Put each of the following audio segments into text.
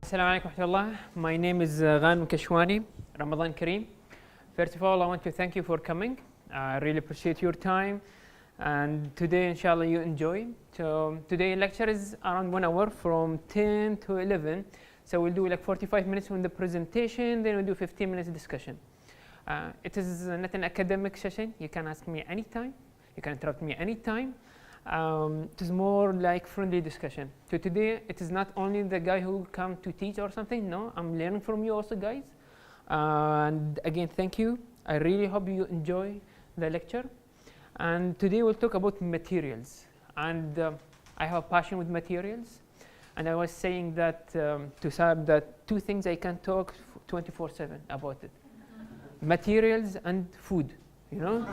Assalamu alaikum wa rahmatullah. My name is Ghanim Kashwani. Ramadan Kareem. First of all, I want to thank you for coming. I really appreciate your time. And today, inshallah, you enjoy. So today lecture is around 1 hour from 10 to 11. So we'll do like 45 minutes from the presentation, then we'll do 15 minutes discussion. It is not an academic session. You can ask me anytime. You can interrupt me anytime. It is more like friendly discussion. So today, it is not only the guy who come to teach or something. No, I'm learning from you also, guys. And again, thank you. I really hope you enjoy the lecture. And today we'll talk about materials. And I have a passion with materials. And I was saying that to Saab that two things I can talk 24/7 about it: materials and food. You know?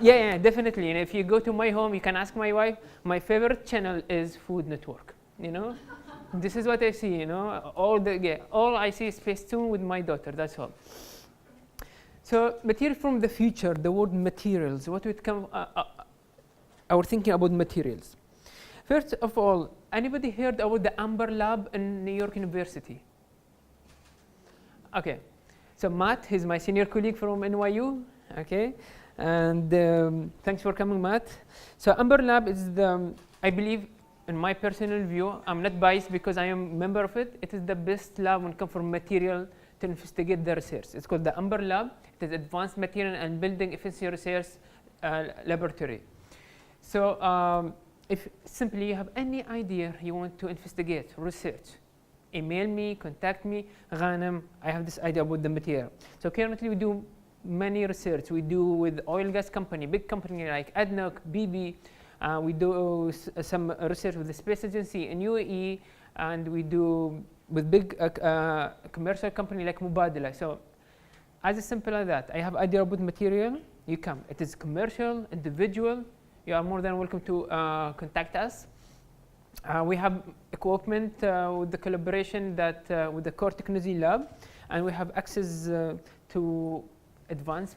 yeah, definitely. And if you go to my home, you can ask my wife. My favorite channel is Food Network. You know, this is what I see. You know, all I see is Spacetoon with my daughter. That's all. So, material from the future. The word materials. What would come? Our thinking about materials. First of all, anybody heard about the Amber Lab in New York University? Okay. So Matt, he's my senior colleague from NYU. Okay, and thanks for coming, Matt. So Amber Lab is I believe, in my personal view, I'm not biased because I am a member of it. It is the best lab when it comes from material to investigate the research. It's called the Amber Lab. It is Advanced Material and Building Efficiency Research Laboratory. So if simply you have any idea you want to investigate, research, email me, contact me, Ghanim, I have this idea about the material. So currently we do many research. We do with oil gas company, big company like ADNOC, BP. We do some research with the space agency in UAE, and we do with big commercial company like Mubadala. So as simple as that, I have idea about material, you come. It is commercial, individual. You are more than welcome to contact us. We have equipment with the collaboration that with the core technology lab, and we have access to advanced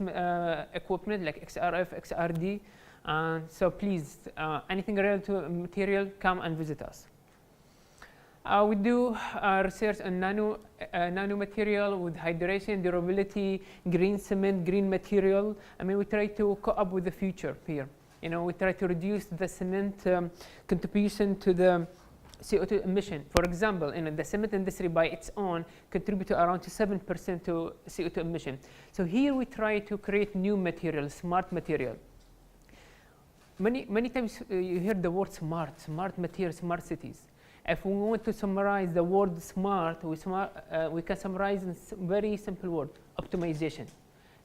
equipment like XRF, XRD. So please, anything related to material, come and visit us. We do research on nanomaterial with hydration, durability, green cement, green material. I mean, we try to co-op with the future here. You know, we try to reduce the cement contribution to the CO2 emission. For example, the cement industry by its own contributes around to 7% to CO2 emission. So here we try to create new material, smart material. Many times you hear the word smart material, smart cities. If we want to summarize the word smart, we can summarize in very simple word: optimization.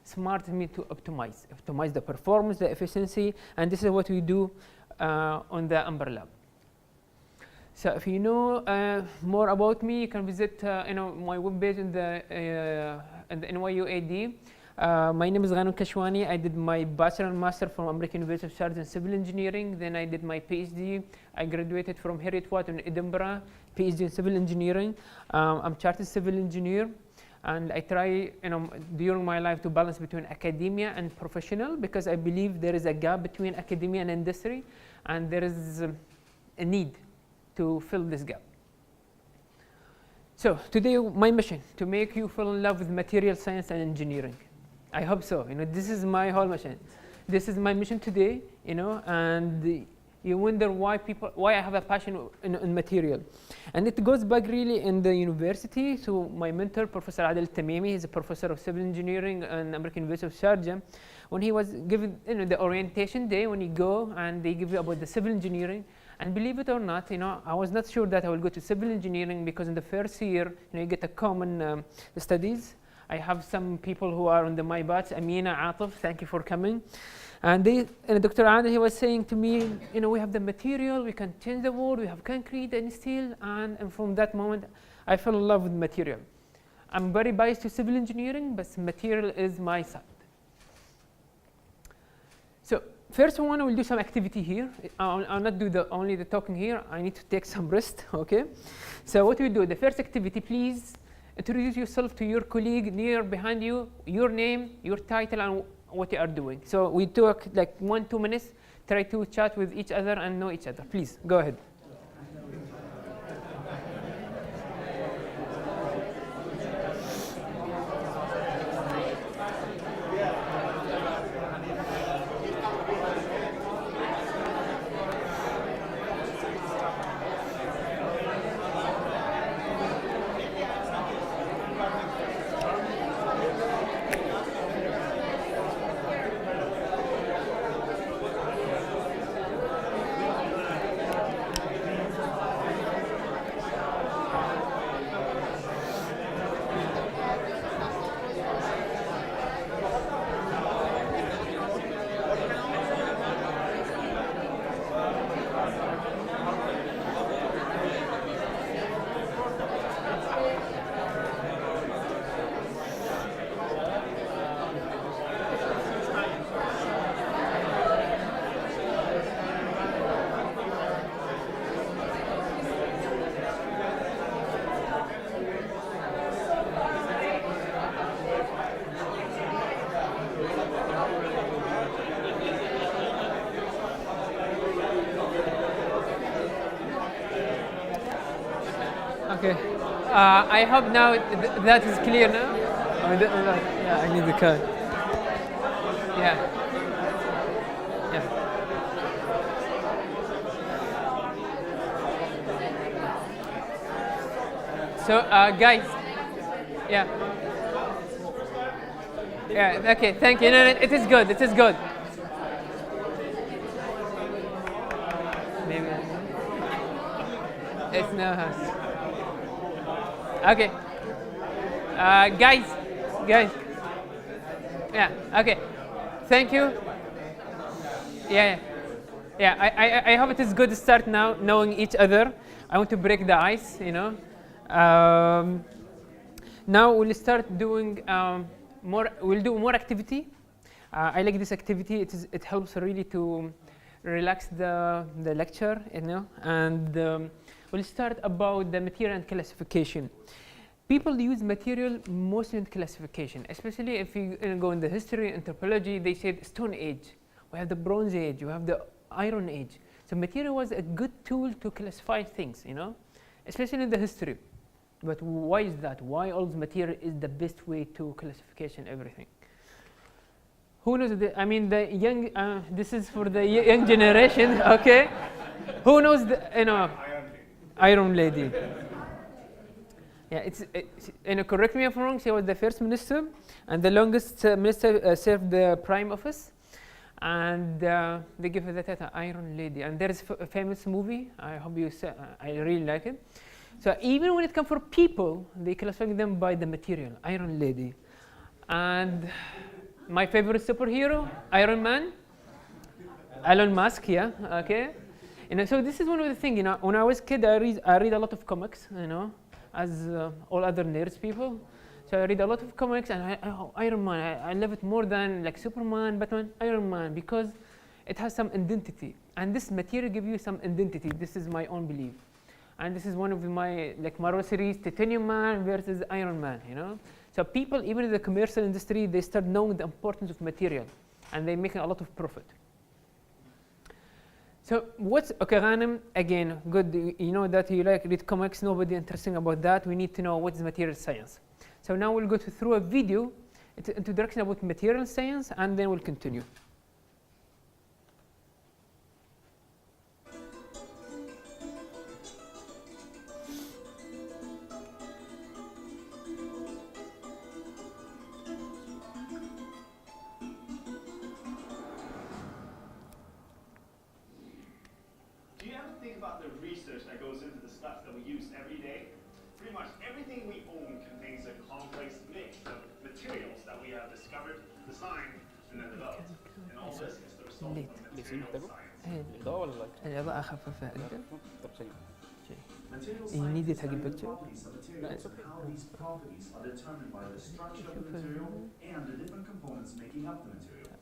Smart means to optimize the performance, the efficiency, and this is what we do on the Amber Lab. So if you know more about me, you can visit my webpage in the NYU AD. My name is Ghanim Kashwani. I did my bachelor and master from American University of Sharjah in civil engineering. Then I did my PhD. I graduated from Heriot-Watt in Edinburgh, PhD in civil engineering. I'm a chartered civil engineer, and I try during my life to balance between academia and professional, because I believe there is a gap between academia and industry, and there is a need to fill this gap. So today, my mission to make you fall in love with material science and engineering. I hope so. This is my whole mission. This is my mission today. And you wonder why I have a passion in material, and it goes back really in the university. So my mentor, Professor Adel Tamimi, he's a professor of civil engineering in American University of Sharjah. When he was given the orientation day, when you go and they give you about the civil engineering. And believe it or not, I was not sure that I will go to civil engineering, because in the first year, you get a common studies. I have some people who are on my batch. Amina, Atif, thank you for coming. And Dr. Adel, he was saying to me, we have the material, we can change the world, we have concrete and steel. And from that moment, I fell in love with material. I'm very biased to civil engineering, but material is my side. So first one, we'll do some activity here. I'll not do only the talking here. I need to take some rest, okay? So what we do, the first activity, please introduce yourself to your colleague near behind you, your name, your title, and what you are doing. So we took like 1-2 minutes, try to chat with each other and know each other. Please, go ahead. Okay. I hope now that is clear now. Yeah, I need the card. Yeah. Yeah. So, guys. Yeah. Yeah. Okay. Thank you. No, no, it is good. It is good. Maybe. It's no house. Okay. Guys. Yeah. Okay. Thank you. Yeah. I hope it is good to start now knowing each other. I want to break the ice, you know. Now we'll start doing more. We'll do more activity. I like this activity. It helps really to relax the lecture, you know. And we'll start about the material and classification. People use material mostly in classification, especially if you go in the history, anthropology. They said Stone Age. We have the Bronze Age. We have the Iron Age. So material was a good tool to classify things, you know, especially in the history. But why is that? Why old material is the best way to classification everything? Who knows? I mean, the young. This is for the young generation, okay? Who knows the Iron Lady? Yeah, correct me if I'm wrong. She was the first minister and the longest minister served the prime office, and they give her the title Iron Lady. And there is a famous movie. I hope you saw. I really like it. So even when it comes for people, they classify them by the material, Iron Lady. And my favorite superhero, Iron Man, Elon Musk, yeah, okay. And so this is one of the things, you know, when I was a kid, I read a lot of comics, you know, as all other nerds people. So I read a lot of comics, and Iron Man, I love it more than like Superman, Batman, Iron Man, because it has some identity. And this material gives you some identity. This is my own belief. And this is one of my Marvel series, Titanium Man versus Iron Man, you know. So people, even in the commercial industry, they start knowing the importance of material, and they're making a lot of profit. So okay, Ghanim, again, good, you know that you like read comics, nobody interesting about that. We need to know what is material science. So now we'll go through a video, it's an introduction about material science, and then we'll continue. Everything we own contains a complex mix of materials that we have discovered, designed, and then developed. And all this is the result of material science. You need it to get picture? How these properties are determined by the structure of the material and the different components making up the material.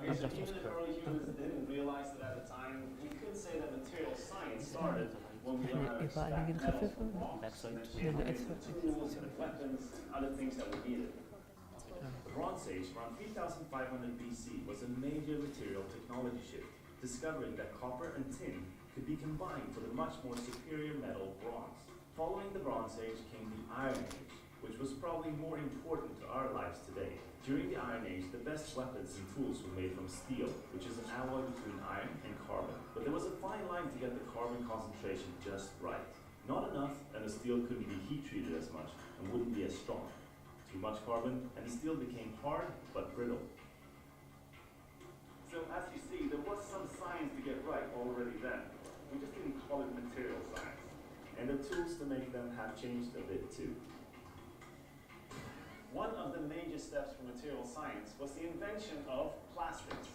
Okay, so even if early humans didn't realize that at the time, we could say that material science started when we learned how to extract metals from rocks, and then tools and weapons, other things that we needed. The Bronze Age, around 3500 BC, was a major material technology shift, discovering that copper and tin could be combined for the much more superior metal bronze. Following the Bronze Age came the Iron Age, which was probably more important to our lives today. During the Iron Age, the best weapons and tools were made from steel, which is an alloy between iron and carbon. But there was a fine line to get the carbon concentration just right. Not enough, and the steel couldn't be heat treated as much and wouldn't be as strong. Too much carbon, and the steel became hard but brittle. So as you see, there was some science to get right already then. We just didn't call it material science. And the tools to make them have changed a bit too. One of the major steps for material science was the invention of plastics.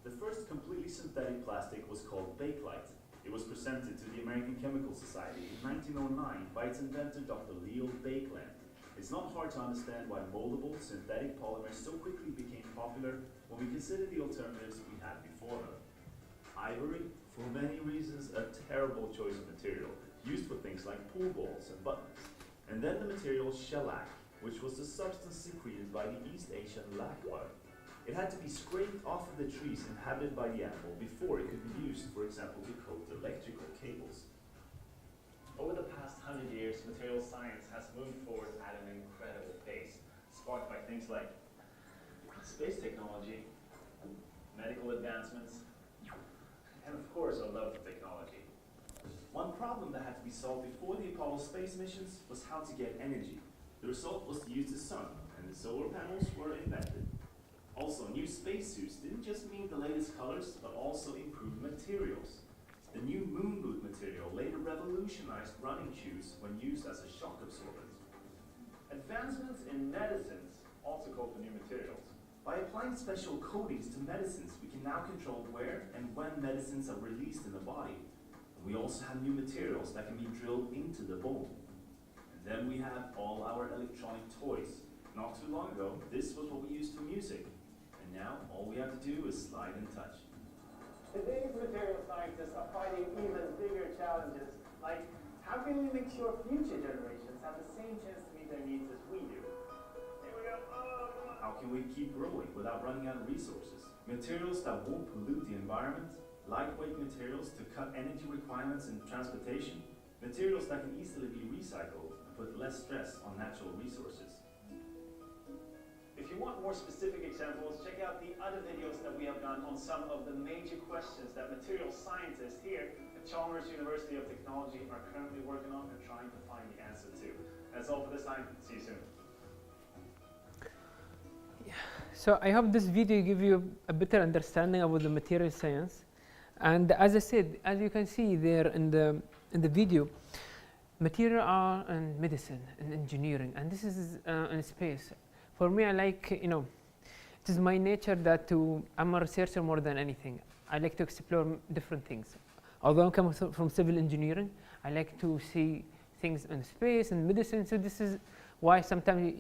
The first completely synthetic plastic was called bakelite. It was presented to the American Chemical Society in 1909 by its inventor, Dr. Leo Baekeland. It's not hard to understand why moldable synthetic polymers so quickly became popular when we consider the alternatives we had before them. Ivory, for many reasons, a terrible choice of material, used for things like pool balls and buttons. And then the material shellac, which was the substance secreted by the East Asian lacquer. It had to be scraped off of the trees inhabited by the animal before it could be used, for example, to coat electrical cables. Over the past 100 years, science has moved forward at an incredible pace, sparked by things like space technology, medical advancements, and of course our love of technology. One problem that had to be solved before the Apollo space missions was how to get energy. The result was to use the sun, and the solar panels were invented. Also, new spacesuits didn't just mean the latest colors, but also improved materials. The new moon boot material later revolutionized running shoes when used as a shock absorbent. Advancements in medicines also called for new materials. By applying special coatings to medicines, we can now control where and when medicines are released in the body. And we also have new materials that can be drilled into the bone. And then we have all our electronic toys. Not too long ago, this was what we used for music. And now, all we have to do is slide and touch. Today's material scientists are fighting even bigger challenges, like how can we make sure future generations have the same chance to meet their needs as we do? Here we go. How can we keep growing without running out of resources? Materials that won't pollute the environment, lightweight materials to cut energy requirements in transportation, materials that can easily be recycled and put less stress on natural resources. If you want more specific examples, check out the other videos that we have done on some of the major questions that material scientists here at Chalmers University of Technology are currently working on and trying to find the answer to. That's all for this time. See you soon. So I hope this video give you a better understanding about the material science. And as I said, as you can see there in the video, material are in medicine and engineering, and this is in space. For me, I like, it is my nature that I'm a researcher more than anything. I like to explore different things. Although I'm coming from civil engineering, I like to see things in space and medicine. So this is why sometimes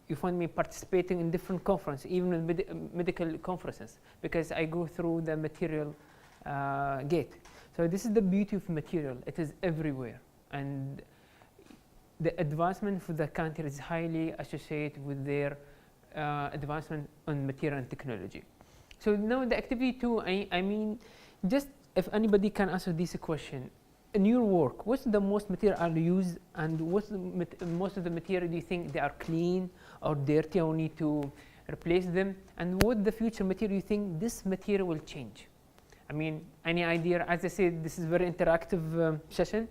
you find me participating in different conferences, even in medical conferences, because I go through the material gate. So this is the beauty of material. It is everywhere. And the advancement for the country is highly associated with their advancement on material and technology. So now the activity 2, I mean, just if anybody can answer this question, in your work, what's the most material are used, and what's the most of the material do you think they are clean or dirty or need to replace them? And what the future material you think this material will change? I mean, any idea? As I said, this is very interactive session.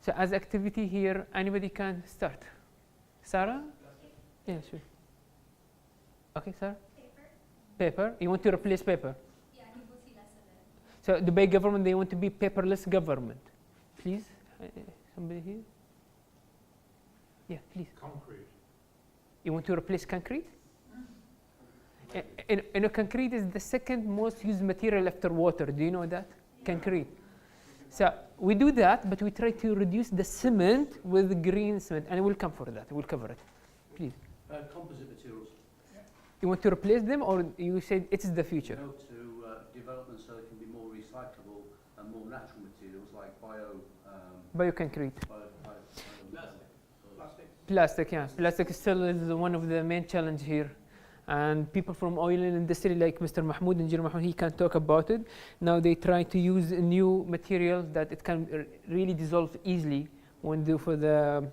So as activity here, anybody can start. Sarah? Yeah, sure. Okay, Sarah? Paper. You want to replace paper? Yeah, you will see less of it. So Dubai government, they want to be paperless government. Please, somebody here? Yeah, please. Concrete. You want to replace concrete? Concrete is the second most used material after water. Do you know that? Yeah. Concrete. So we do that, but we try to reduce the cement with green cement, and we'll come for that. We'll cover it. Please. Composite materials. Yeah. You want to replace them, or you said it is the future? No, to develop them so they can be more recyclable and more natural materials like Bioconcrete. Plastic. Plastic, yeah. Plastic still is one of the main challenge here. And people from oil industry like Mr. Mahmoud, Engineer Mahmoud, he can talk about it. Now they try to use a new material that it can really dissolve easily when do for the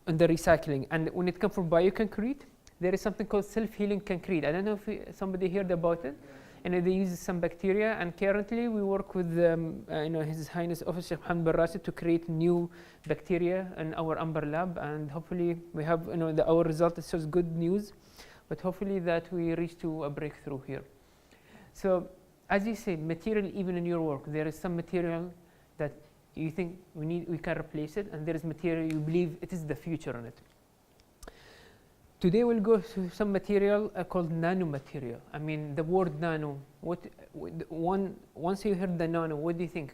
recycling. And when it comes from bioconcrete, there is something called self-healing concrete. I don't know if somebody heard about it. And they use some bacteria. And currently we work with His Highness Officer Mohammed bin Rashid to create new bacteria in our Amber lab. And hopefully we have our result shows good news. But hopefully that we reach to a breakthrough here. So as you say, material even in your work, there is some material that you think we can replace it, and there is material you believe it is the future on it. Today we'll go to some material called nanomaterial. I mean, the word nano, once you heard the nano, what do you think?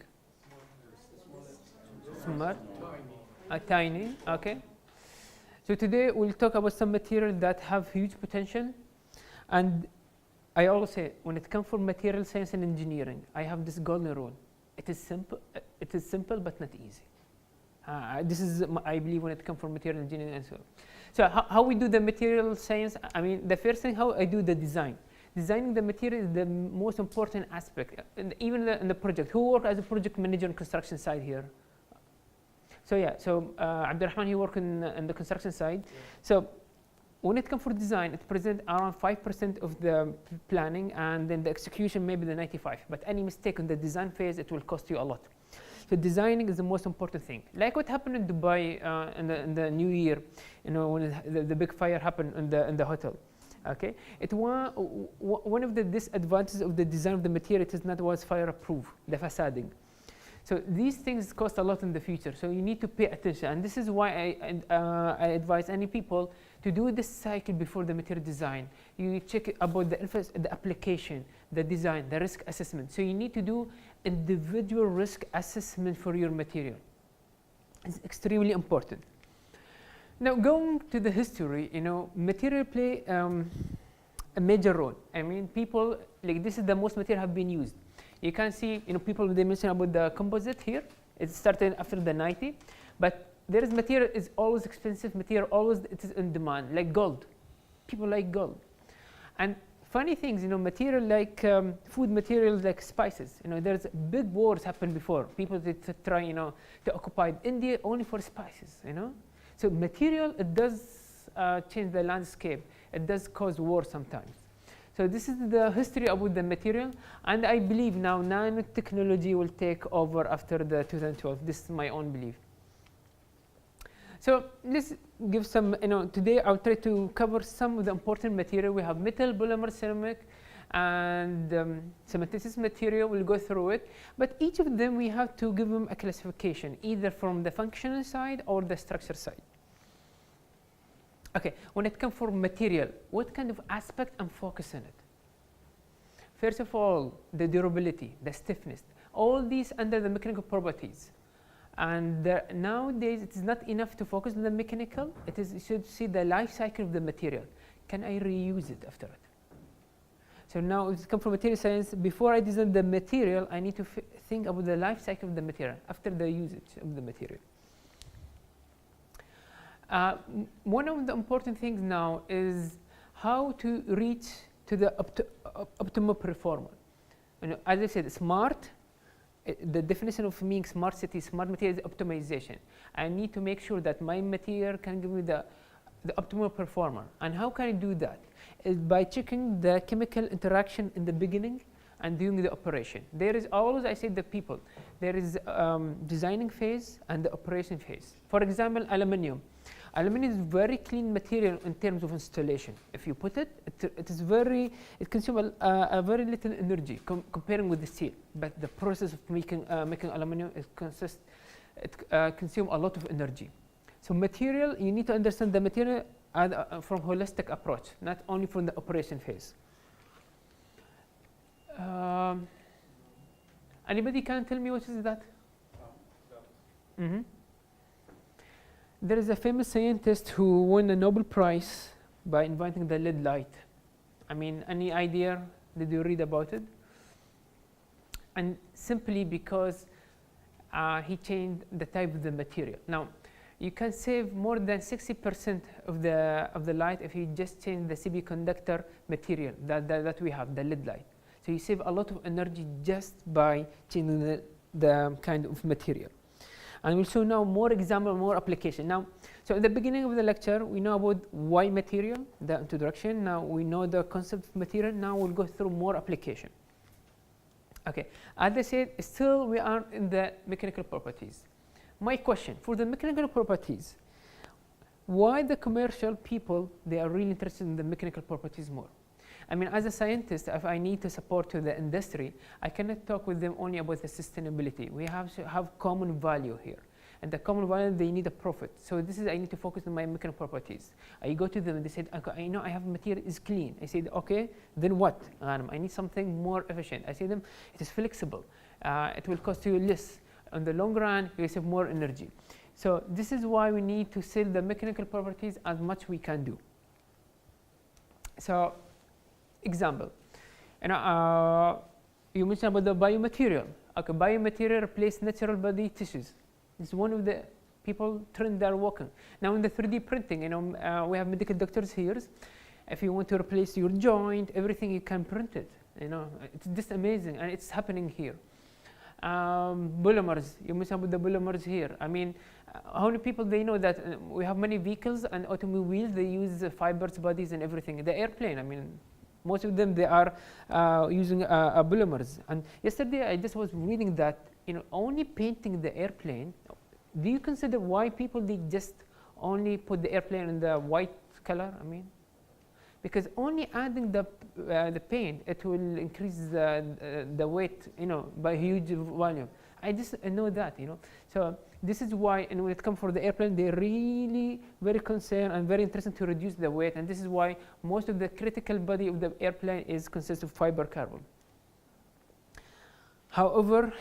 Smart? Tiny, okay. So today we'll talk about some material that have huge potential. And I always say, when it comes for material science and engineering, I have this golden rule. It is simple but not easy. This is, I believe, when it comes for material engineering and so on. So how we do the material science, I mean, the first thing, how I do the design. Designing the material is the most important aspect, and even in the project. Who work as a project manager on construction site here? So yeah, so Abdurrahman, he work in the construction side. So when it comes for design, it presents around 5% of the planning, and then the execution maybe the 95. But any mistake in the design phase, it will cost you a lot. So designing is the most important thing. Like what happened in Dubai in the New Year, you know, when the big fire happened in the hotel. Okay, one of the disadvantages of the design of the material, it is not was fireproof, the facading. So these things cost a lot in the future. So you need to pay attention, and this is why I advise any people to do this cycle before the material design. You check about the application, the design, the risk assessment. So you need to do individual risk assessment for your material. It's extremely important. Now, going to the history, you know, material play a major role. I mean, people, like this is the most material have been used. You can see, you know, people, they mention about the composite here. It started after the 90, but there is material is always expensive material, always it is in demand, like gold. People like gold. And funny things, you know, material like food materials like spices. You know, there's big wars happened before. People to try, you know, to occupy India only for spices, you know. So material, it does change the landscape. It does cause war sometimes. So this is the history about the material, and I believe now nanotechnology will take over after the 2012. This is my own belief. So let's give some, you know, today I'll try to cover some of the important material. We have metal, polymer, ceramic, and cementitious material. We'll go through it, but each of them we have to give them a classification, either from the functional side or the structure side. Okay, when it comes for material, what kind of aspect and focus in it? First of all, the durability, the stiffness, all these under the mechanical properties. And nowadays, it is not enough to focus on the mechanical. It is, you should see the life cycle of the material. Can I reuse it after it? So now, if it comes from material science, before I design the material, I need to think about the life cycle of the material after the usage of the material. One of the important things now is how to reach to the optimal performance. You know, as I said, smart. The definition of being smart city, smart material is optimization. I need to make sure that my material can give me the optimal performance. And how can I do that? Is by checking the chemical interaction in the beginning and doing the operation. There is always, I say the people, there is designing phase and the operation phase. For example, aluminium. Aluminium is very clean material in terms of installation. If you put it, it consumes a very little energy comparing with the steel. But the process of making aluminium consumes a lot of energy. So material, you need to understand the material from holistic approach, not only from the operation phase. Anybody can tell me what is that? Mm-hmm. There is a famous scientist who won a Nobel Prize by inventing the LED light. I mean, any idea? Did you read about it? And simply because he changed the type of the material. Now, you can save more than 60% of the light if you just change the semiconductor material that we have, the LED light. So you save a lot of energy just by changing the kind of material. And we'll show now more example, more application. Now, so at the beginning of the lecture, we know about why material, the introduction. Now we know the concept of material. Now we'll go through more application. Okay, as I said, still we are in the mechanical properties. My question, for the mechanical properties, why the commercial people, they are really interested in the mechanical properties more? I mean, as a scientist, if I need to support to the industry, I cannot talk with them only about the sustainability. We have to have common value here. And the common value, they need a profit. So this is, I need to focus on my mechanical properties. I go to them and they said, I know I have material is clean. I said, okay, then what? Ghanim, I need something more efficient. I say them, it is flexible. It will cost you less. On the long run, you save more energy. So this is why we need to sell the mechanical properties as much we can do. So, example, you mentioned about the biomaterial. Okay, biomaterial replace natural body tissues. This is one of the people trend they are working. Now in the 3D printing, we have medical doctors here. If you want to replace your joint, everything you can print it. It's just amazing, and it's happening here. Polymers, you mess up with the polymers here. I mean, how many people they know that we have many vehicles and automobiles, they use fibers, bodies and everything. The airplane, I mean, most of them, they are using polymers. And yesterday, I just was reading that, only painting the airplane, do you consider why people, they just only put the airplane in the white color? I mean, because only adding the paint, it will increase the weight, by huge volume. I just know that, So this is why, and when it comes for the airplane, they're really very concerned and very interested to reduce the weight. And this is why most of the critical body of the airplane consists of fiber carbon. However,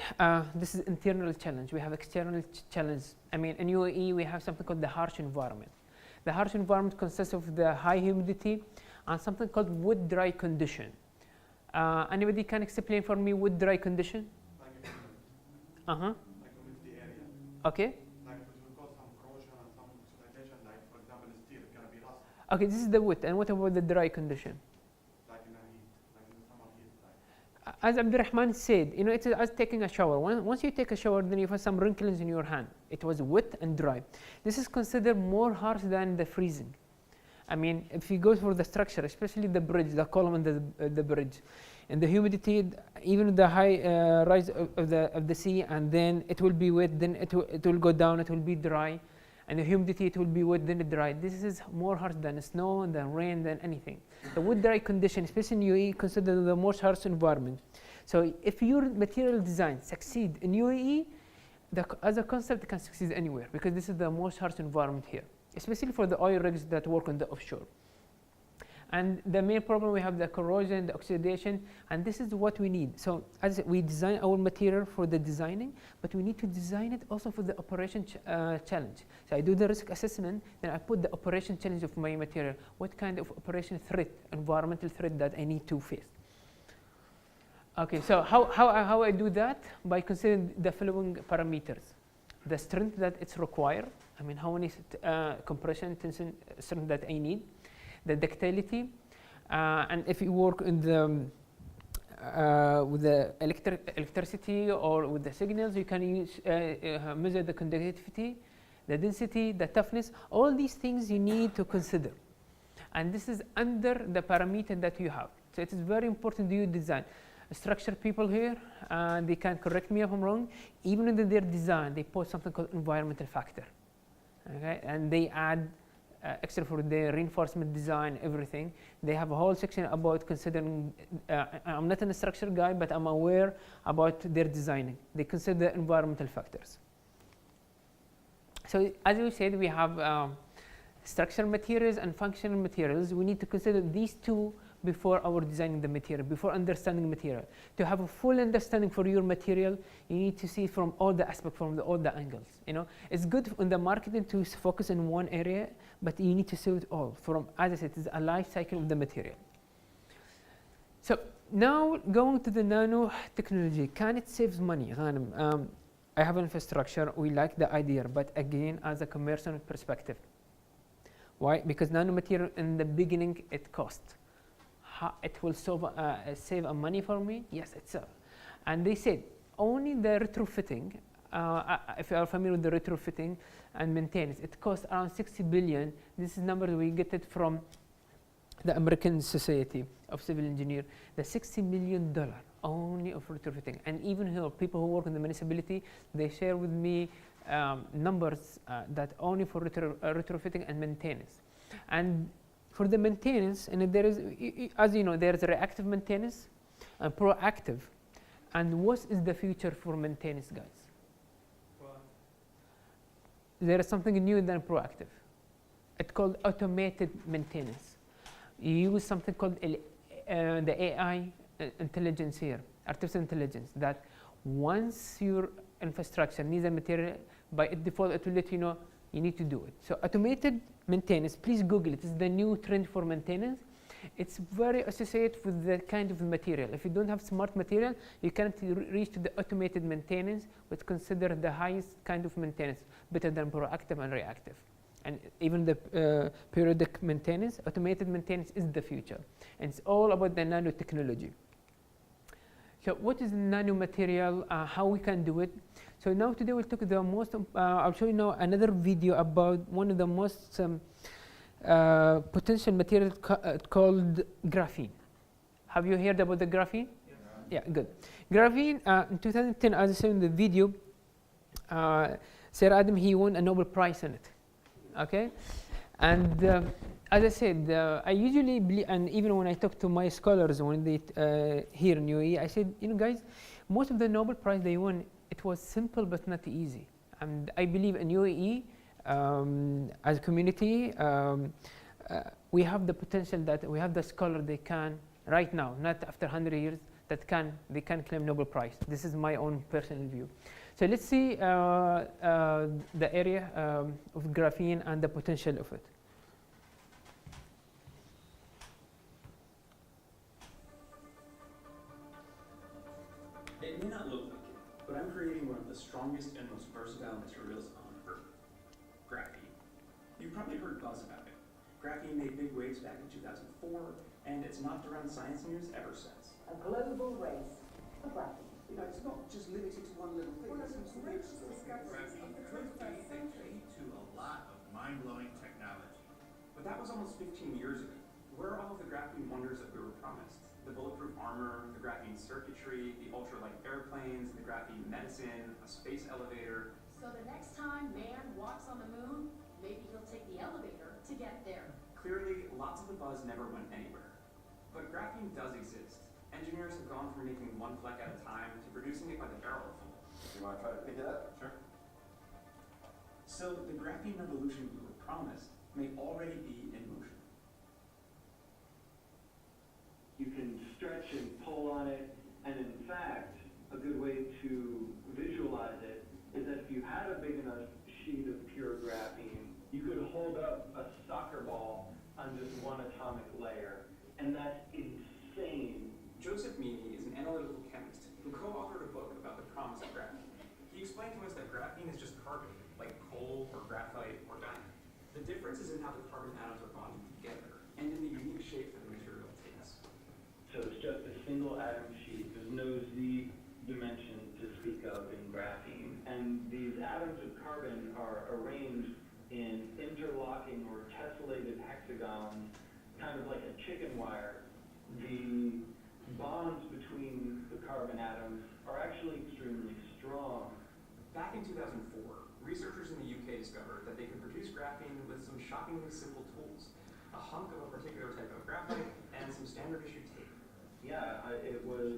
this is internal challenge. We have external challenge. I mean, in UAE, we have something called the harsh environment. The harsh environment consists of the high humidity and something called wet dry condition. Anybody can explain for me wet dry condition? Like humidity area. Okay. Like it will cause some corrosion and some oxidation, like for example the steel is gonna be rust. Okay, this is the wet. And what about the dry condition? Like in the heat, like in the summer heat. Like. As Abdurrahman said, it's as taking a shower. Once you take a shower, then you have some wrinkles in your hand. It was wet and dry. This is considered more harsh than the freezing. I mean, if you go for the structure, especially the bridge, the column and the bridge, and the humidity, even the high rise of the sea, and then it will be wet, then it will go down, it will be dry, and the humidity, it will be wet, then dry. This is more harsh than snow, than rain, than anything. The wet dry condition, especially in UAE, considered the most harsh environment. So if your material design succeed in UAE, as a concept, it can succeed anywhere, because this is the most harsh environment here, especially for the oil rigs that work on the offshore. And the main problem, we have the corrosion, the oxidation, and this is what we need. So as we design our material for the designing, but we need to design it also for the operation challenge. So I do the risk assessment, then I put the operation challenge of my material. What kind of operation threat, environmental threat that I need to face? Okay, so how I do that? By considering the following parameters. The strength that it's required, I mean how many compression, tension strength that I need. The ductility, and if you work in the with the electricity or with the signals, you can use measure the conductivity, the density, the toughness. All these things you need to consider, and this is under the parameter that you have. So it is very important to you design. Structure people here, they can correct me if I'm wrong. Even in their design, they put something called environmental factor, okay, and they add. Extra for the reinforcement design, everything. They have a whole section about considering, I'm not a structure guy, but I'm aware about their designing. They consider environmental factors. So as we said, we have structural materials and functional materials. We need to consider these two before our designing the material, before understanding material. To have a full understanding for your material, you need to see from all the aspects, from all the angles. It's good in the marketing to focus in one area, but you need to see it all. From, as I said, it's a life cycle of the material. So now going to the nanotechnology, can it save money? Ghanim, I have an infrastructure, we like the idea, but again, as a commercial perspective. Why? Because nanomaterial in the beginning, it costs. It will save money for me? Yes, it's and they said only the retrofitting, if you are familiar with the retrofitting and maintenance, it costs around 60 billion. This is number we get it from the American Society of Civil Engineers. The $60 million only of retrofitting. And even here, people who work in the municipality, they share with me numbers that only for retrofitting and maintenance. And for the maintenance, and there is, as you know, there is reactive maintenance and proactive. And what is the future for maintenance, guys? There is something new than proactive. It's called automated maintenance. You use something called the AI intelligence here, artificial intelligence, that once your infrastructure needs a material, by default it will let you know you need to do it. So automated maintenance, please Google it. It's the new trend for maintenance. It's very associated with the kind of material. If you don't have smart material, you can't reach to the automated maintenance, which consider the highest kind of maintenance, better than proactive and reactive. And even the periodic maintenance, automated maintenance is the future. And it's all about the nanotechnology. So what is nanomaterial? How we can do it? So now today we'll talk the most. I'll show you now another video about one of the most potential materials called graphene. Have you heard about the graphene? Yes. Yeah, good. Graphene in 2010, as I said in the video, Sir Adam, he won a Nobel Prize in it. Okay, and as I said, I usually believe, and even when I talk to my scholars when they here in UAE, I said, you know, guys, most of the Nobel Prize they won, it was simple but not easy. And I believe in UAE, as a community, we have the potential that we have the scholar they can right now, not after 100 years, that they can claim Nobel Prize. This is my own personal view. So let's see the area of graphene and the potential of it. It may not look like it, but I'm creating one of the strongest and most versatile materials on Earth, graphene. You've probably heard buzz about it. Graphene made big waves back in 2004, and it's knocked around science news ever since. A global race for graphene. You know, it's not just limited to one little thing. Graphene could be the key to a lot of mind-blowing technology. But that was almost 15 years ago. Where are all of the graphene wonders that we were promised? The bulletproof armor, the graphene circuitry, the ultralight airplanes, the graphene medicine, a space elevator. So the next time man walks on the moon, maybe he'll take the elevator to get there. Clearly, lots of the buzz never went anywhere. But graphene does exist. Engineers have gone from making one fleck at a time to producing it by the barrelful. You want to try to pick it up? Sure. So the graphene revolution we were promised may already be in motion. You can stretch and pull on it, and in fact, a good way to visualize it is that if you had a big enough sheet of pure graphene, you could hold up a soccer ball on just one atomic layer, and that's insane. Joseph Mimi is an analytical chemist who co-authored a book about the promise of graphene. He explained to us that graphene is just carbon, like coal or graphite or diamond. The difference is in how the carbon atoms are bonded together, and in the unique shape that the material takes. So it's just a single atom sheet. There's no Z dimension to speak of in graphene. And these atoms of carbon are arranged in interlocking or tessellated hexagons, kind of like a chicken wire. The bonds between the carbon atoms are actually extremely strong. Back in 2004, researchers in the UK discovered that they could produce graphene with some shockingly simple tools. A hunk of a particular type of graphite and some standard issue tape. Yeah, it was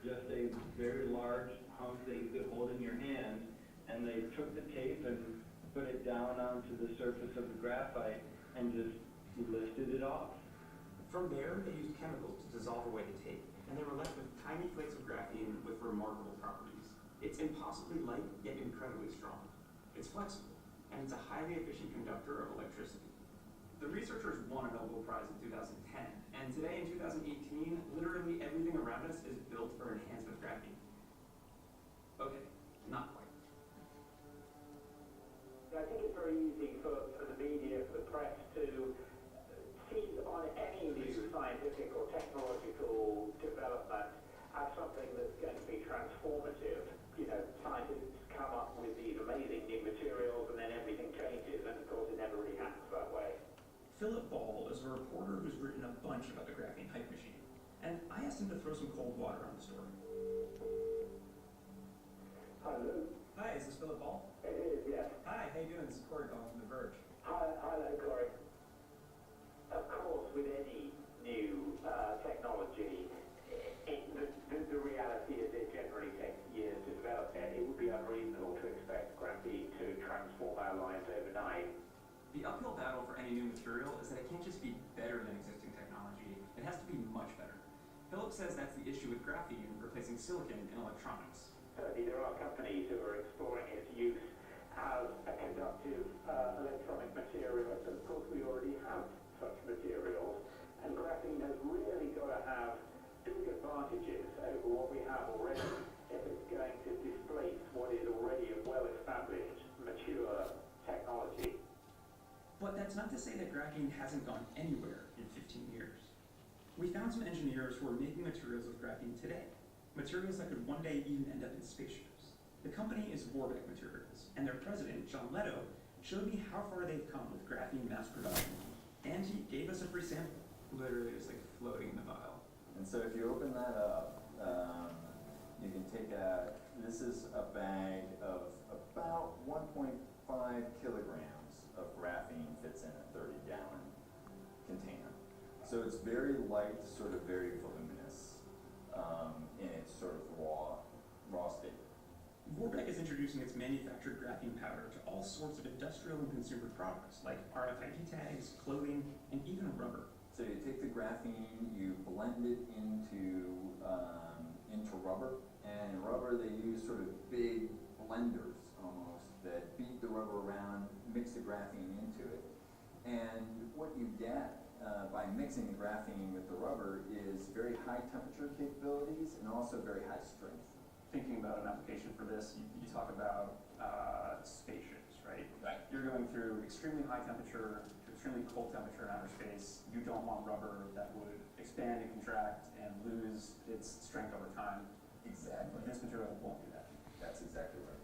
just a very large hunk that you could hold in your hand, and they took the tape and put it down onto the surface of the graphite and just lifted it off. From there, they used chemicals to dissolve away the tape, and they were left with tiny flakes of graphene with remarkable properties. It's impossibly light, yet incredibly strong. It's flexible, and it's a highly efficient conductor of electricity. The researchers won a Nobel Prize in 2010, and today in 2018, literally everything around us is built or enhanced with graphene. Okay, not quite. I think it's very easy for the media, for the press to seize on any new scientific or technological development as something that's going to be transformative. You know, scientists come up with these amazing new materials and then everything changes, and of course it never really happens that way. Philip Ball is a reporter who's written a bunch about the graphene hype machine, and I asked him to throw some cold water on the story. Hello. Hi, is this Philip Ball? It is, yes. Hi, how you doing? This is Corey calling from The Verge. Hi there, Corey. Of course, with any new technology, the reality is it generally takes years to develop, and it would be unreasonable to expect graphene to transform our lives overnight. The uphill battle for any new material is that it can't just be better than existing technology, it has to be much better. Philip says that's the issue with graphene replacing silicon in electronics. Certainly there are companies who are exploring its use as a conductive electronic material, and of course we already have such materials, and graphene has really got to have big advantages over what we have already if it's going to displace what is already a well-established, mature technology. But that's not to say that graphene hasn't gone anywhere in 15 years. We found some engineers who are making materials with graphene today. materials that could one day even end up in spaceships. The company is Vorbeck Materials, and their president, John Leto, showed me how far they've come with graphene mass production. And he gave us a free sample. Literally, it's like floating in the vial. And so if you open that up, you can take this is a bag of about 1.5 kilograms of graphene fits in a 30-gallon container. So it's very light, sort of very voluminous in its sort of raw state. Vorbeck is introducing its manufactured graphene powder to all sorts of industrial and consumer products, like RFID tags, clothing, and even rubber. So you take the graphene, you blend it into rubber, and in rubber they use sort of big blenders almost that beat the rubber around, mix the graphene into it. And what you get by mixing the graphene with the rubber is very high temperature capabilities and also very high strength. Thinking about an application for this, you talk about spaceships, right? Right. You're going through extremely high temperature to extremely cold temperature in outer space. You don't want rubber that would expand and contract and lose its strength over time. Exactly. This material won't do that. That's exactly right.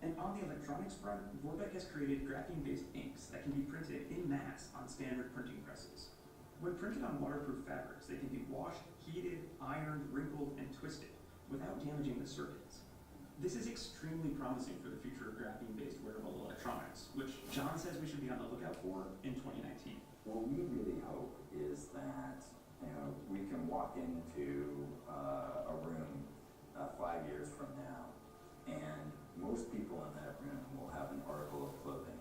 And on the electronics front, Vorbeck has created graphene-based inks that can be printed in mass on standard printing presses. When printed on waterproof fabrics, they can be washed, heated, ironed, wrinkled, and twisted without damaging the circuits. This is extremely promising for the future of graphene-based wearable electronics, which John says we should be on the lookout for in 2019. What we really hope is that we can walk into a room 5 years from now, and most people in that room will have an article of clothing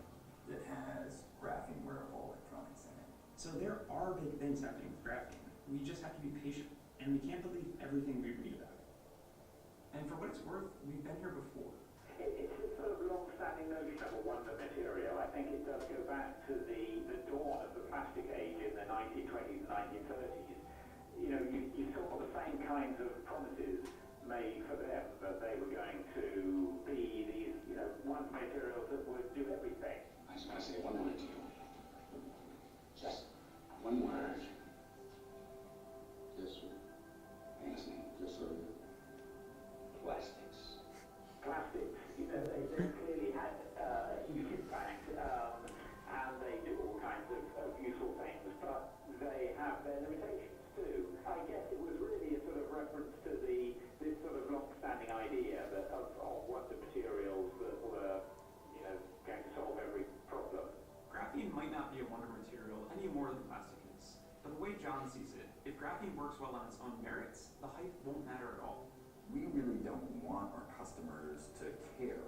that has graphene wearable electronics in it. So there are big things happening with graphene. We just have to be patient, and we can't believe everything we read about it. And for what it's worth, we've been here before. It's a sort of long-standing notion of a wonder material. I think it does go back to the dawn of the plastic age in the 1920s and 1930s. You saw the same kinds of promises made for them, that they were going to be these, one materials that would do everything. I just want to say one word to you. Just one word. Yes, sir. I'm listening. Yes, sir. Plastics. Plastics, they clearly had a huge impact, and they do all kinds of useful things, but they have their limitations too. I guess it was really a sort of reference to this sort of long-standing idea that of wonder materials that were, going to solve every problem. Graphene might not be a wonder material any more than plastic is, but the way John sees it, if graphene works well on its own merits, the hype won't matter at all. We really don't want our customers to care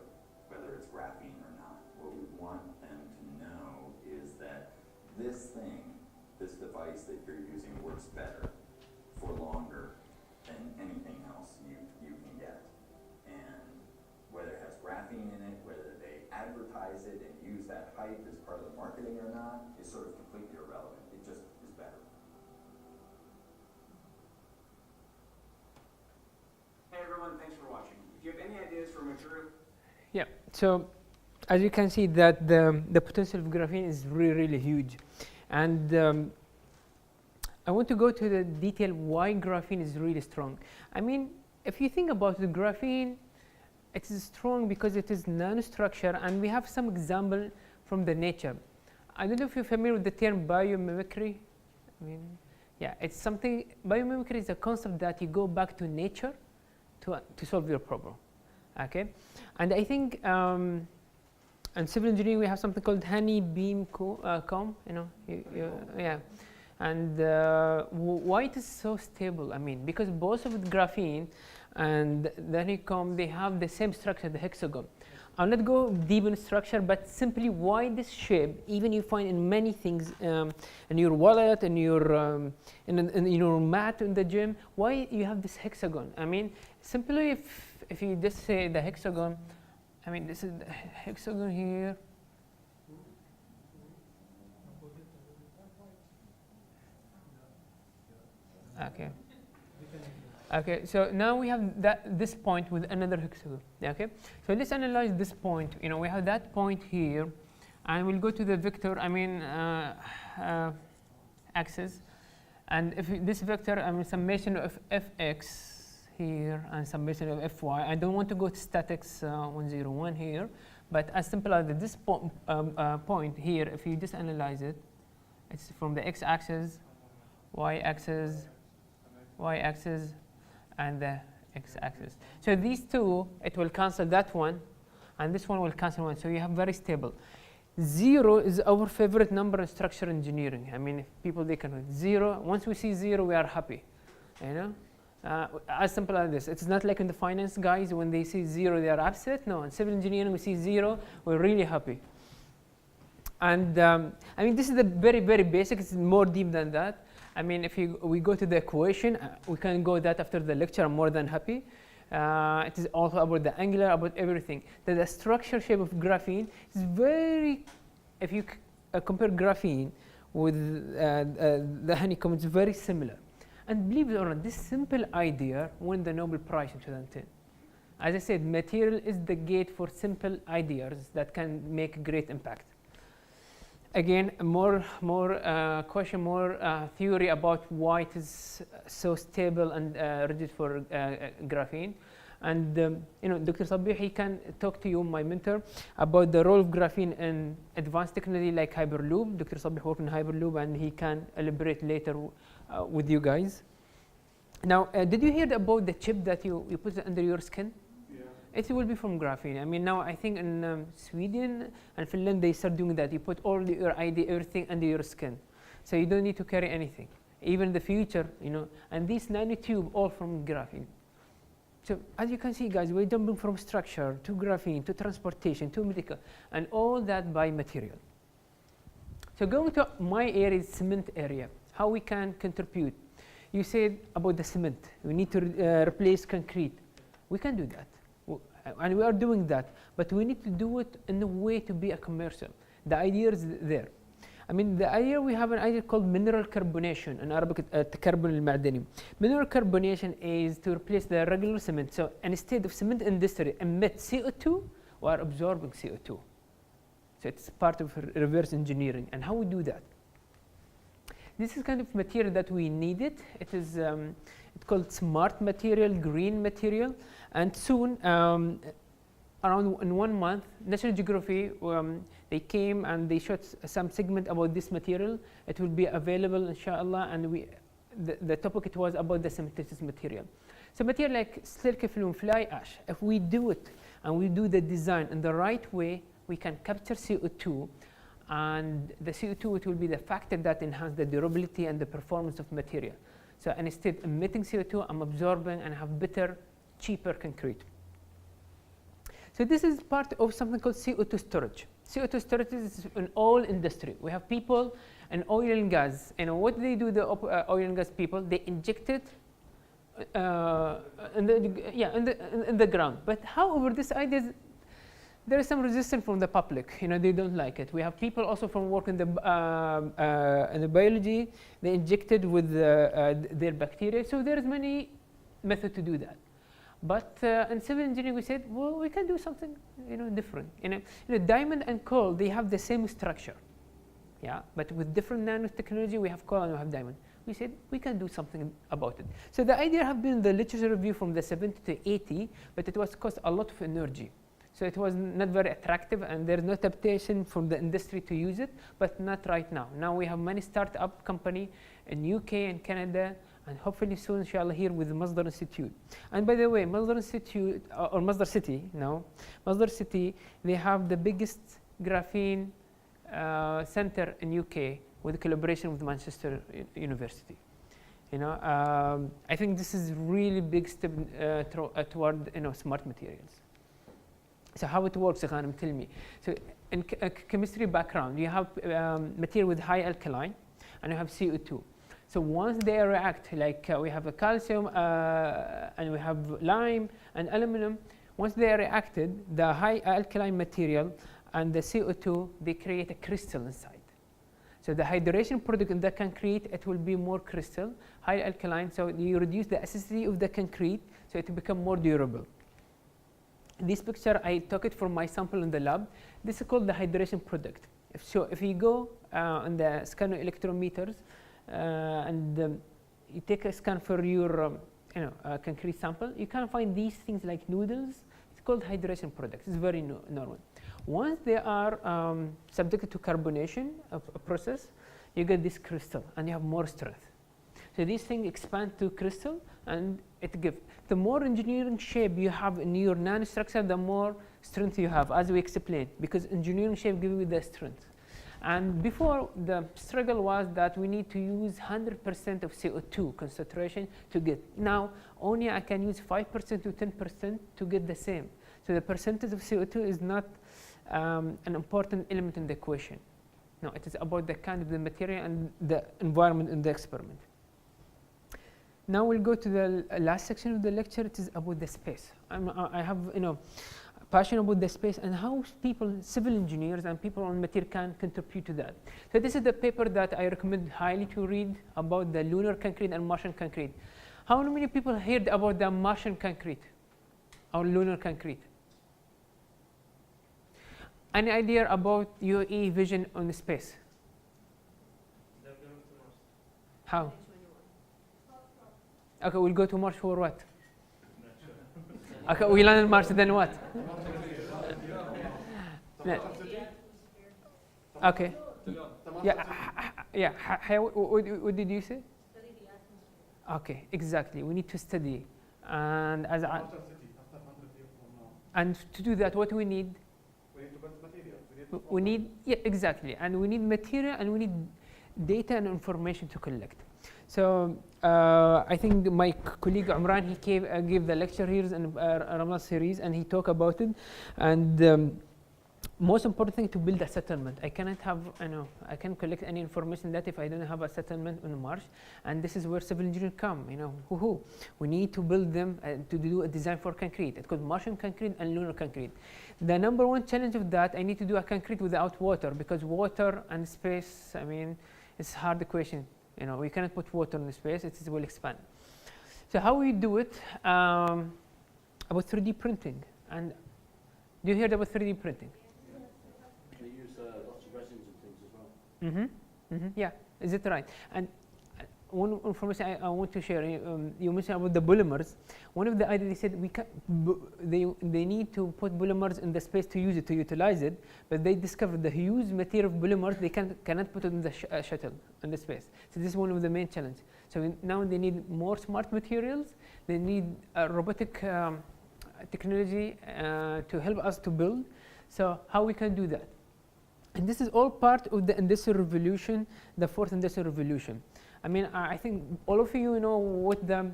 whether it's graphene or not. What we want them to know is that this device that you're using works better for longer than anything else you can get. And whether it has graphene in it, whether they advertise it and use that hype as part of the marketing or not, is sort of completely irrelevant. It just is better. Hey everyone, thanks for watching. If you have any ideas for material... Yeah, so as you can see that the potential of graphene is really, really huge. And I want to go to the detail why graphene is really strong. I mean, if you think about the graphene, it is strong because it is nanostructure, and we have some example from the nature. I don't know if you're familiar with the term biomimicry. I mean, yeah, it's something, biomimicry is a concept that you go back to nature to solve your problem, okay? And I think in civil engineering we have something called honey beam comb, yeah. And why it is so stable? I mean, because both of the graphene and the honeycomb, they have the same structure, the hexagon. I'll not go deep in structure, but simply why this shape, even you find in many things, in your wallet, in your mat in the gym, why you have this hexagon? I mean, simply if you just say the hexagon, I mean, this is the hexagon here. Okay. Okay, so now we have this point with another hexagon. Okay, so let's analyze this point. We have that point here, and we'll go to the vector. Axis, and if this vector, summation of fx here and summation of Fy. I don't want to go to statics 101 here, but as simple as this point here, if you just analyze it, it's from the x-axis, y-axis, y-axis, and the x-axis. So these two, it will cancel that one, and this one will cancel one. So you have very stable. 0 is our favorite number in structural engineering. I mean, if people, they can 0. Once we see 0, we are happy. You know, as simple as this. It's not like in the finance guys, when they see 0, they are upset. No, in civil engineering, we see 0, we're really happy. And I mean, this is the very, very basic. It's more deep than that. I mean, if we go to the equation, we can go that after the lecture. I'm more than happy. It is also about the angular, about everything. The structure shape of graphene is very, if you compare graphene with the honeycomb, it's very similar. And believe it or not, this simple idea won the Nobel Prize in 2010. As I said, material is the gate for simple ideas that can make great impact. Again, more question, more theory about why it is so stable and rigid for graphene. And you know, Dr. Sabih, he can talk to you, my mentor, about the role of graphene in advanced technology like Hyperloop. Dr. Sabih worked in Hyperloop, and he can elaborate later with you guys. Now, did you hear about the chip that you put under your skin? It will be from graphene. I mean, now I think in Sweden and Finland, they start doing that. You put all your ID, everything under your skin. So you don't need to carry anything. Even in the future, you know, and these nanotube all from graphene. So as you can see, guys, we're jumping from structure to graphene to transportation to medical, and all that by material. So going to my area, cement area, how we can contribute. You said about the cement. We need to replace concrete. We can do that. And we are doing that, but we need to do it in a way to be a commercial. The idea is there. I mean, the idea, we have an idea called mineral carbonation, in Arabic, التكربن المعدني. Mineral carbonation is to replace the regular cement. So instead of cement industry emit CO2, we are absorbing CO2. So it's part of reverse engineering. And how we do that? This is kind of material that we needed. It is it's called smart material, green material. And soon, around in 1 month, National Geography, they came and they showed some segment about this material. It will be available, inshallah, and the topic it was about the cementitious material. So material like silk flume, fly ash, if we do it and we do the design in the right way, we can capture CO2, and the CO2, it will be the factor that enhances the durability and the performance of material. So instead emitting CO2, I'm absorbing and have better, cheaper concrete. So this is part of something called CO2 storage. CO2 storage is in all industry. We have people in oil and gas. And what they do, the oil and gas people, they inject it in the ground. But however, this idea is, there is some resistance from the public. You know, they don't like it. We have people also from work in the biology. They injected with their bacteria. So there is many methods to do that. But in civil engineering, we said, well, we can do something, you know, different. You know, diamond and coal, they have the same structure, yeah. But with different nanotechnology, we have coal and we have diamond. We said we can do something about it. So the idea have been the literature review from the 70 to 80, but it was cost a lot of energy. So it was not very attractive, and there's no temptation from the industry to use it, but not right now. Now we have many startup company in UK and Canada, and hopefully soon, inshallah, here with the Masdar Institute. And by the way, Masdar Institute, or Masdar City, no, Masdar City, they have the biggest graphene center in UK with a collaboration with Manchester University. You know, I think this is really big step toward, you know, smart materials. So how it works, Ghanim, tell me. So in chemistry background, you have material with high alkaline, and you have CO2. So once they react, like we have a calcium and we have lime and aluminum, once they are reacted, the high alkaline material and the CO2, they create a crystal inside. So the hydration product in the concrete, it will be more crystal, high alkaline, so you reduce the acidity of the concrete, so it will become more durable. This picture, I took it from my sample in the lab. This is called the hydration product. If you go on the scanner electrometers, and you take a scan for your concrete sample, you can find these things like noodles. It's called hydration products. It's very normal. Once they are subjected to carbonation of a process, you get this crystal, and you have more strength. So these things expand to crystal, and it gives. The more engineering shape you have in your nanostructure, the more strength you have, as we explained, because engineering shape gives you the strength. And before, the struggle was that we need to use 100% of CO2 concentration to get. Now, only I can use 5% to 10% to get the same. So the percentage of CO2 is not an important element in the equation. No, it is about the kind of the material and the environment in the experiment. Now we'll go to the last section of the lecture. It is about the space. I have passion about the space and how people, civil engineers and people on material can contribute to that. So this is the paper that I recommend highly to read about the lunar concrete and Martian concrete. How many people heard about the Martian concrete or lunar concrete? Any idea about UAE vision on the space? How? Okay, we'll go to Mars for what? Okay, we land on Mars, then what? Okay. Yeah. What did you say? Okay, exactly. We need to study, and and to do that, what we need? We need to build material. We need exactly, and we need material, and we need data and information to collect. So I think my colleague Umran, he gave the lecture here in Ramadan series, and he talked about it. And most important thing to build a settlement. I cannot have, I can't collect any information that if I don't have a settlement on Mars. And this is where civil engineers come. We need to build them to do a design for concrete. It's called Martian concrete and lunar concrete. The number one challenge of that, I need to do a concrete without water, because water and space, it's a hard equation. We cannot put water in the space, it will expand. So how we do it, about 3D printing. And do you hear about 3D printing? They use lots of resins and things as well. Yeah, is it right? And one information I want to share, you mentioned about the polymers. One of the ideas, they said they need to put polymers in the space to use it, to utilize it, but they discovered the huge material of polymers, they cannot put it in the shuttle, in the space. So this is one of the main challenges. So now they need more smart materials, they need robotic technology to help us to build. So how we can do that? And this is all part of the Industrial Revolution, the fourth Industrial Revolution. I think all of you know what the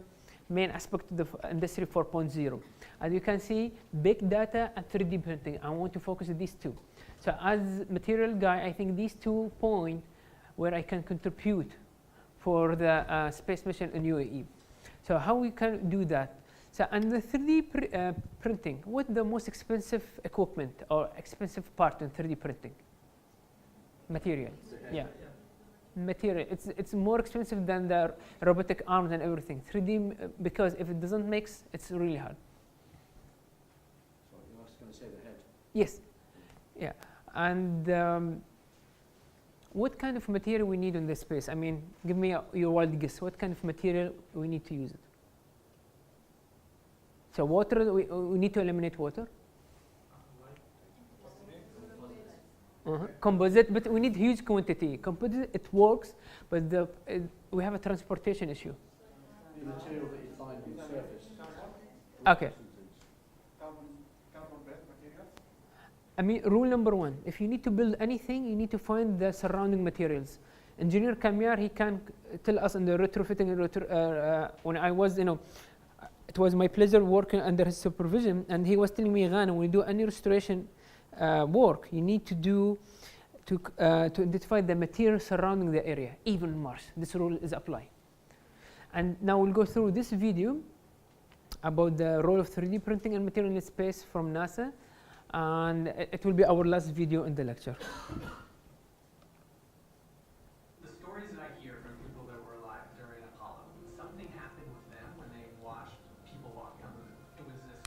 main aspect of the Industry 4.0. As you can see, big data and 3D printing. I want to focus on these two. So as material guy, I think these 2 points where I can contribute for the space mission in UAE. So how we can do that? So and the 3D printing, what the most expensive equipment or expensive part in 3D printing? Materials. Yeah. Material. It's more expensive than the robotic arms and everything. 3D, because if it doesn't mix, it's really hard. So you were going to say the head. Yes. Yeah. And what kind of material we need in this space? Give me your wild guess. What kind of material we need to use it? So water, we need to eliminate water. Composite, but we need huge quantity. Composite, it works, but we have a transportation issue. The material that you find on the surface. Okay. Carbon-based materials? Rule number one, if you need to build anything, you need to find the surrounding materials. Engineer Kamyar, he can tell us in the retrofitting, when I was, it was my pleasure working under his supervision, and he was telling me, Ghanim, when you do any restoration work, you need to do to identify the material surrounding the area, even Mars. This rule is applied. And now we'll go through this video about the role of 3D printing and material in space from NASA, and it will be our last video in the lecture. The stories that I hear from people that were alive during Apollo, something happened with them when they watched people walking on the moon. It was this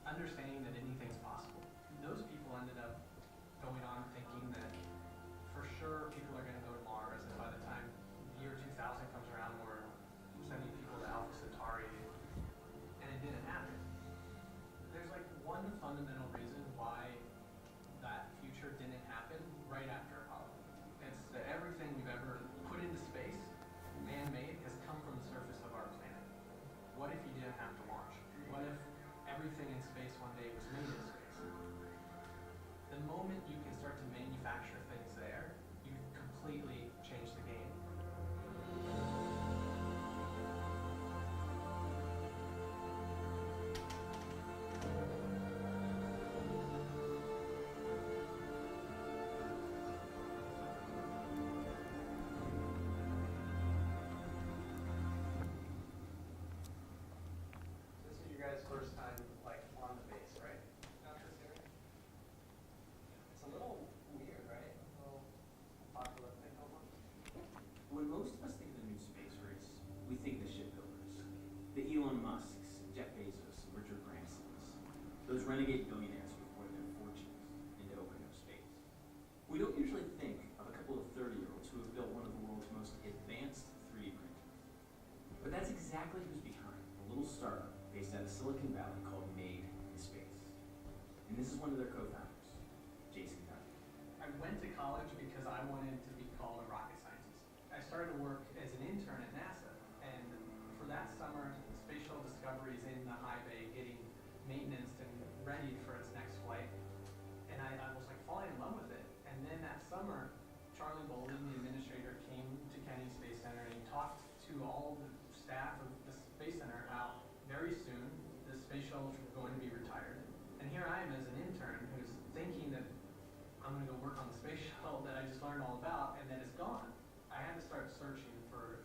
understanding that anything's possible. Those people ended up going on thinking that for sure people are going to go to Mars, and by the time the year 2000 comes around, we're sending people to Alpha Centauri. one of their co-founders, Jason Ghanim. I went to college because I wanted to be called a rocket scientist. I started to work as an intern at NASA, and for that summer, Space Shuttle Discovery is in the high bay getting maintenance and ready for its next flight. And I was like falling in love with it. And then that summer, Charlie Bolden, the administrator, came to Kennedy Space Center and he talked to all the staff of the Space Center how very soon the space shuttle was going to be retired. And here I am as an intern who's thinking that I'm going to go work on the space shuttle that I just learned all about, and then it's gone. I had to start searching for,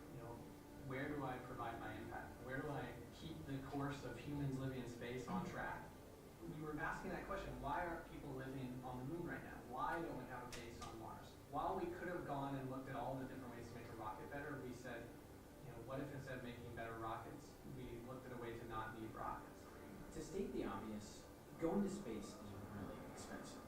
where do I provide my impact? Where do I keep the course of humans living in space on track? We were asking that question, why aren't people living on the moon right now? Why don't we have a base on Mars? While we could have gone and looked at all the different ways to make a rocket better, we said, what if instead of making better rockets, we looked at a way to not need rockets? To state the obvious, going to space is really expensive.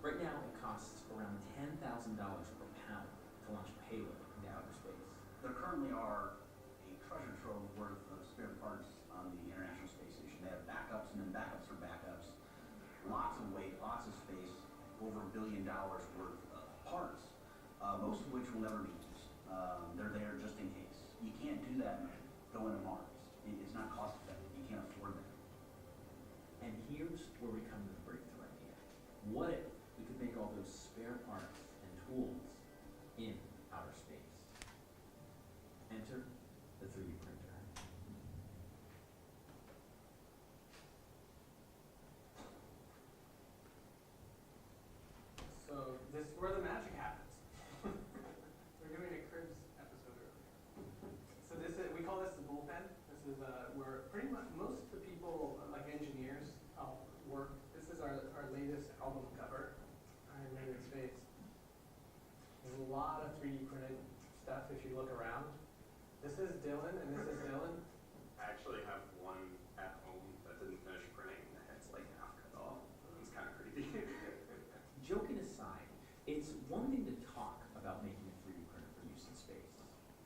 Right now, it costs around $10,000 per pound to launch a payload into outer space. There currently are a treasure trove worth of spare parts on the International Space Station. They have backups and then backups for backups. Lots of weight, lots of space, over $1 billion worth of parts, most of which will never be used. They're there just in case. You can't do that going to Mars. It's not cost effective. You can't afford that. And here's where we come to the breakthrough idea. What if we could make all those spare parts and tools in outer space? Enter the 3D printer. So this is where the magic happens. We're doing a Cribs episode earlier. So we call this the bullpen. This is where pretty much most of the people, like engineers, work. This is our latest album cover, Iron Man in Space. There's a lot of 3D printed stuff if you look around. This is Dylan, and this is Dylan. I actually have one at home that didn't finish printing. The head's like half cut off. It's kind of creepy. Joking aside, it's one thing to talk about making a 3D printer for use in space,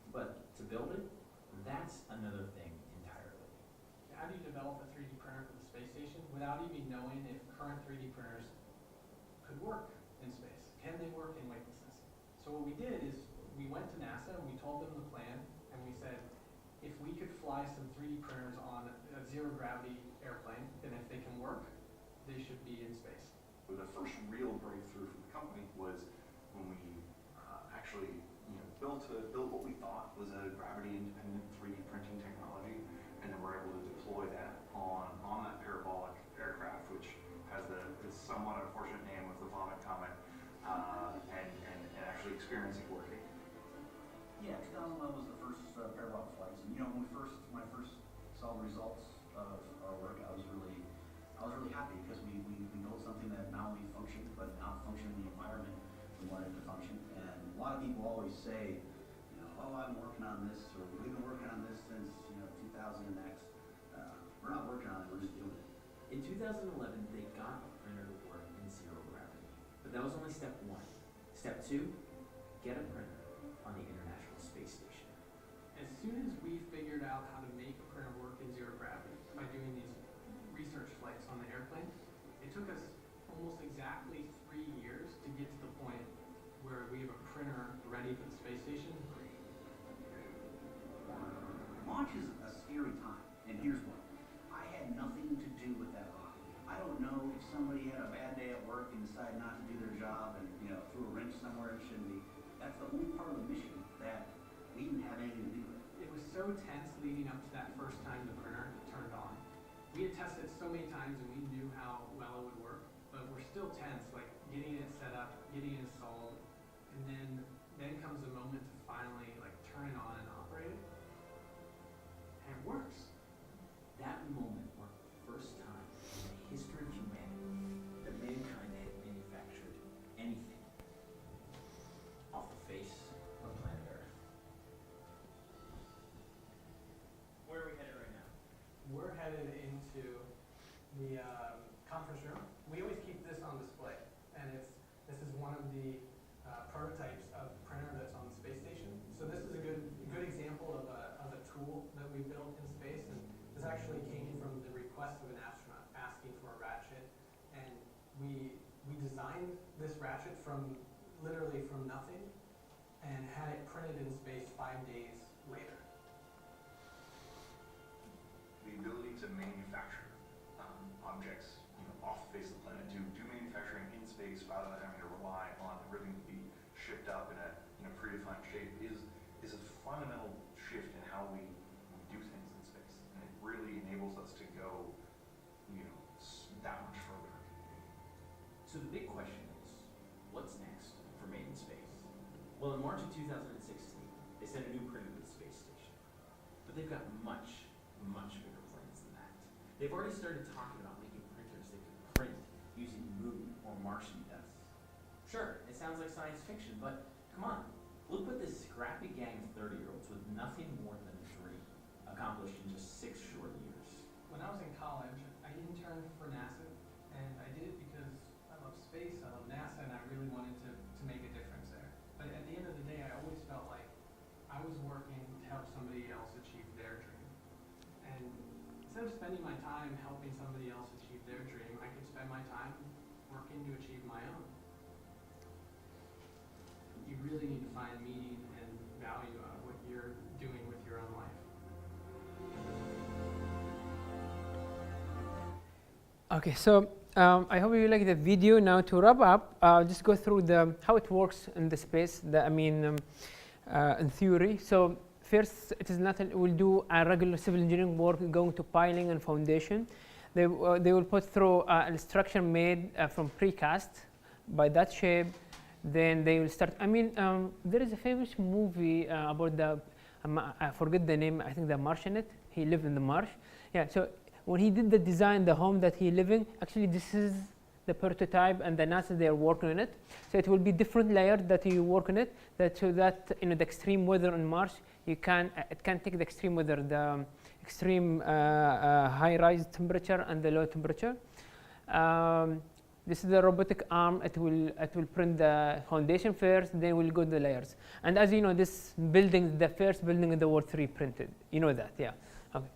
but to build it, that's another thing entirely. How do you develop a 3D printer for the space station without even knowing if current 3D printers could work in space? Can they work in weightlessness? So what we did is we went to NASA and we told them the plan, and we said, if we could fly some 3D printers on a zero-gravity airplane, then if they can work, they should be in space. The first real breakthrough for the company was when we actually built what we thought was a gravity-independent 3D printing technology, and then we're able to deploy that on that parabolic aircraft, which has the somewhat unfortunate name of the Vomit Comet, and actually experience it working. Yeah, 2011 was the first parabolic flights, and when I first saw the results of our work, I was really happy because we built something that not only functioned but now functioned in the environment we wanted it to function. And a lot of people always say, oh, I'm working on this, or we've been working on this since 2000 and X. We're not working on it, we're just doing it. In 2011, they got a printer to work in zero gravity, but that was only step one. Step two, get a printer on the International Space Station. As soon as we figured out how to make a printer work in zero gravity by doing these research flights on the airplane, it took us almost exactly 3 years to get to the point where we have a printer ready for the space station. Launch is a scary time, and here's why. I had nothing to do with that rocket. I don't know if somebody had a bad day at work and decided not to do their job and threw a wrench somewhere it shouldn't be. That's the only part of the mission that we didn't have anything to do with. It was so tense leading up to that first time the printer turned on. We had tested so many times and we knew how well it would work, but we're still tense, like getting it set up, getting it installed, and then comes the moment to finally turn it on and operate it. And it works. That moment marked the first time in the history of humanity that mankind had manufactured anything off the face of planet Earth. Where are we headed right now? We're headed into the conference room. We always keep this on display, and this is one of the prototypes of printer that's on the space station. So this is a good example of a tool that we built in space, and this actually came from the request of an astronaut asking for a ratchet, and we literally from nothing and had it printed in space 5 days later? The ability to manufacture objects, off the face of the planet, to do manufacturing in space rather than having to rely on everything to be shipped up in a predefined shape is a fundamental shift in how we do things in space, and it really enables us to go, that much further. So the big question is, what's next for Made in Space? Well, in March of 2016, they sent a new printer to the space station, but they've got much, much bigger plans than that. They've already started talking about making printers that can print using moon or Martian dust. Sure, it sounds like science fiction, but come on, look what this scrappy gang of 30-year-olds with nothing more than a dream accomplished in just 6 short years. When I was in college, I interned for NASA, and I did it because I love space, I love NASA, and I really wanted to make a difference there. But at the end of the day, I always felt like I was working to help somebody else achieve their dream. And instead of spending my time helping somebody else achieve their dream, I could spend my time working to achieve my own. You really need to find meaning and value out of what you're doing with your own life. Okay, so I hope you like the video. Now to wrap up, just go through how it works in the space. In theory. So first, it is not. We'll do a regular civil engineering work, going to piling and foundation. They will put through a structure made from precast by that shape. Then they will start. There is a famous movie about I forget the name. I think the Martianite. He lived in the marsh. Yeah. So when he did the design, the home that he living, actually this is the prototype, and the NASA they are working on it. So it will be different layers that you work on it. So that the extreme weather on Mars, it can take the extreme weather, the extreme high rise temperature and the low temperature. This is the robotic arm. It will print the foundation first, then we'll go to the layers. And as you know, this building, the first building in the world 3 printed. You know that, yeah. Okay.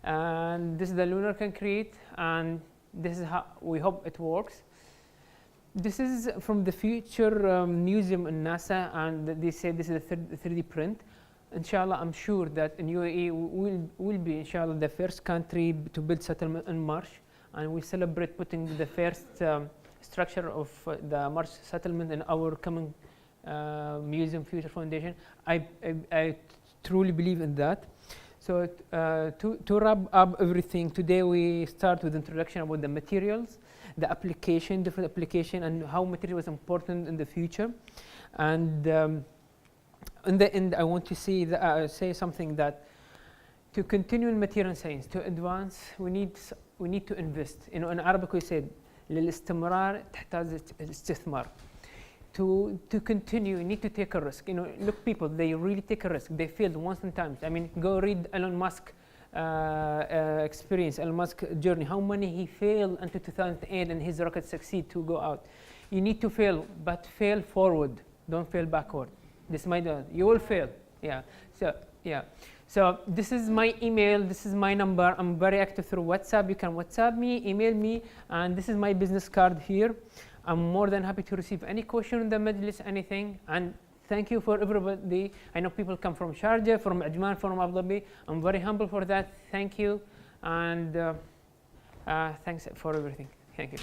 And this is the lunar concrete, and this is how we hope it works. This is from the Future Museum in NASA, and they say this is a 3D print. Inshallah, I'm sure that in UAE will be, inshallah, the first country to build settlement on Mars, and we celebrate putting the first structure of the Mars settlement in our coming museum, Future Foundation. I truly believe in that. So to wrap up everything, today we start with introduction about the materials, the application, different application, and how material is important in the future. And in the end, I want to say something that to continue in material science, to advance, we need to invest. In Arabic we said, للاستمرار تحتاج استثمار. To continue, you need to take a risk. Look, people, they really take a risk. They failed once and times. Go read Elon Musk experience, Elon Musk journey. How many he failed until 2008 and his rocket succeed to go out. You need to fail, but fail forward. Don't fail backward. This might you will fail. Yeah. So this is my email. This is my number. I'm very active through WhatsApp. You can WhatsApp me, email me, and this is my business card here. I'm more than happy to receive any question in the Majlis, anything. And thank you for everybody. I know people come from Sharjah, from Ajman, from Abu Dhabi. I'm very humble for that. Thank you. And thanks for everything. Thank you.